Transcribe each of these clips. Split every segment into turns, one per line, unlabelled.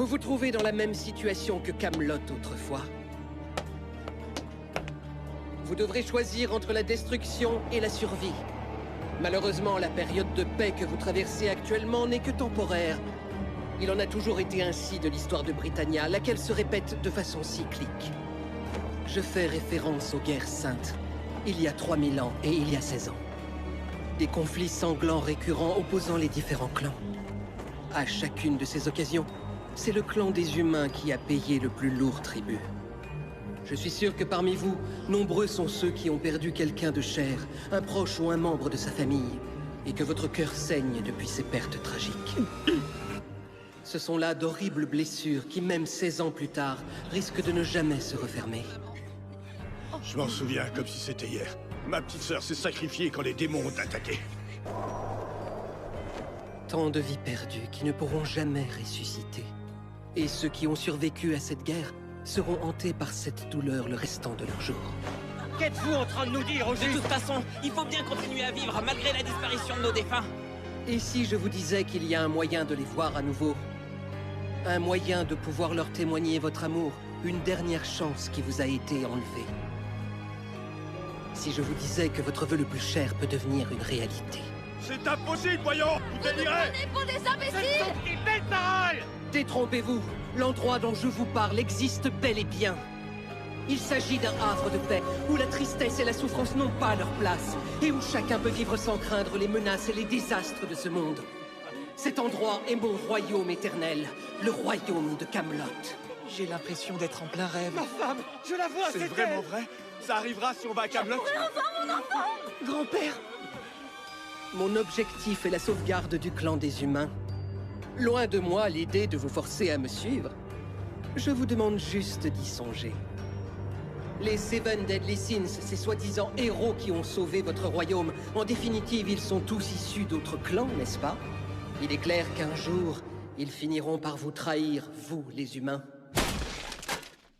Vous vous trouvez dans la même situation que Camelot autrefois. Vous devrez choisir entre la destruction et la survie. Malheureusement, la période de paix que vous traversez actuellement n'est que temporaire. Il en a toujours été ainsi de l'histoire de Britannia, laquelle se répète de façon cyclique. Je fais référence aux guerres saintes, il y a 3000 ans et il y a 16 ans. Des conflits sanglants récurrents opposant les différents clans. À chacune de ces occasions, c'est le clan des humains qui a payé le plus lourd tribut. Je suis sûr que parmi vous, nombreux sont ceux qui ont perdu quelqu'un de cher, un proche ou un membre de sa famille, et que votre cœur saigne depuis ces pertes tragiques. Ce sont là d'horribles blessures qui, même 16 ans plus tard, risquent de ne jamais se refermer.
Je m'en souviens comme si c'était hier. Ma petite sœur s'est sacrifiée quand les démons ont attaqué.
Tant de vies perdues qui ne pourront jamais ressusciter. Et ceux qui ont survécu à cette guerre seront hantés par cette douleur le restant de leur jour.
Qu'êtes-vous en train de nous dire, au juste?
De toute façon, il faut bien continuer à vivre malgré la disparition de nos défunts.
Et si je vous disais qu'il y a un moyen de les voir à nouveau? Un moyen de pouvoir leur témoigner votre amour, une dernière chance qui vous a été enlevée. Si je vous disais que votre vœu le plus cher peut devenir une réalité.
C'est impossible, voyons! Vous délirez!
Pour des imbéciles!
Des belles paroles!
Détrompez-vous, l'endroit dont je vous parle existe bel et bien. Il s'agit d'un havre de paix, où la tristesse et la souffrance n'ont pas leur place, et où chacun peut vivre sans craindre les menaces et les désastres de ce monde. Cet endroit est mon royaume éternel, le royaume de Camelot.
J'ai l'impression d'être en plein rêve.
Ma femme! Je la vois,
C'est vraiment vrai? Ça arrivera si on va à Camelot?
Grand-père! Mon objectif est la sauvegarde du clan des humains. Loin de moi l'idée de vous forcer à me suivre. Je vous demande juste d'y songer. Les Seven Deadly Sins, ces soi-disant héros qui ont sauvé votre royaume, en définitive, ils sont tous issus d'autres clans, n'est-ce pas? Il est clair qu'un jour, ils finiront par vous trahir, vous, les humains.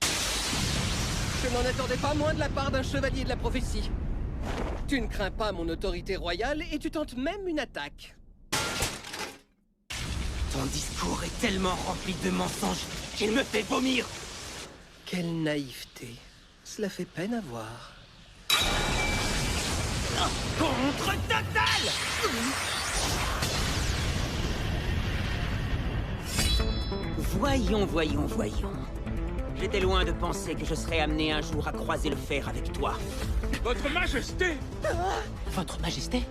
Je n'en attendais pas moins de la part d'un chevalier de la prophétie. Tu ne crains pas mon autorité royale et tu tentes même une attaque.
Ton discours est tellement rempli de mensonges qu'il me fait vomir.
Quelle naïveté. Cela fait peine à voir.
Contre total! Voyons. J'étais loin de penser que je serais amené un jour à croiser le fer avec toi.
Votre Majesté!
Votre Majesté?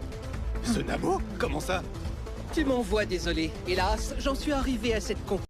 Ce nabo? Comment ça?
Tu m'en vois désolé. Hélas, j'en suis arrivé à cette conclusion.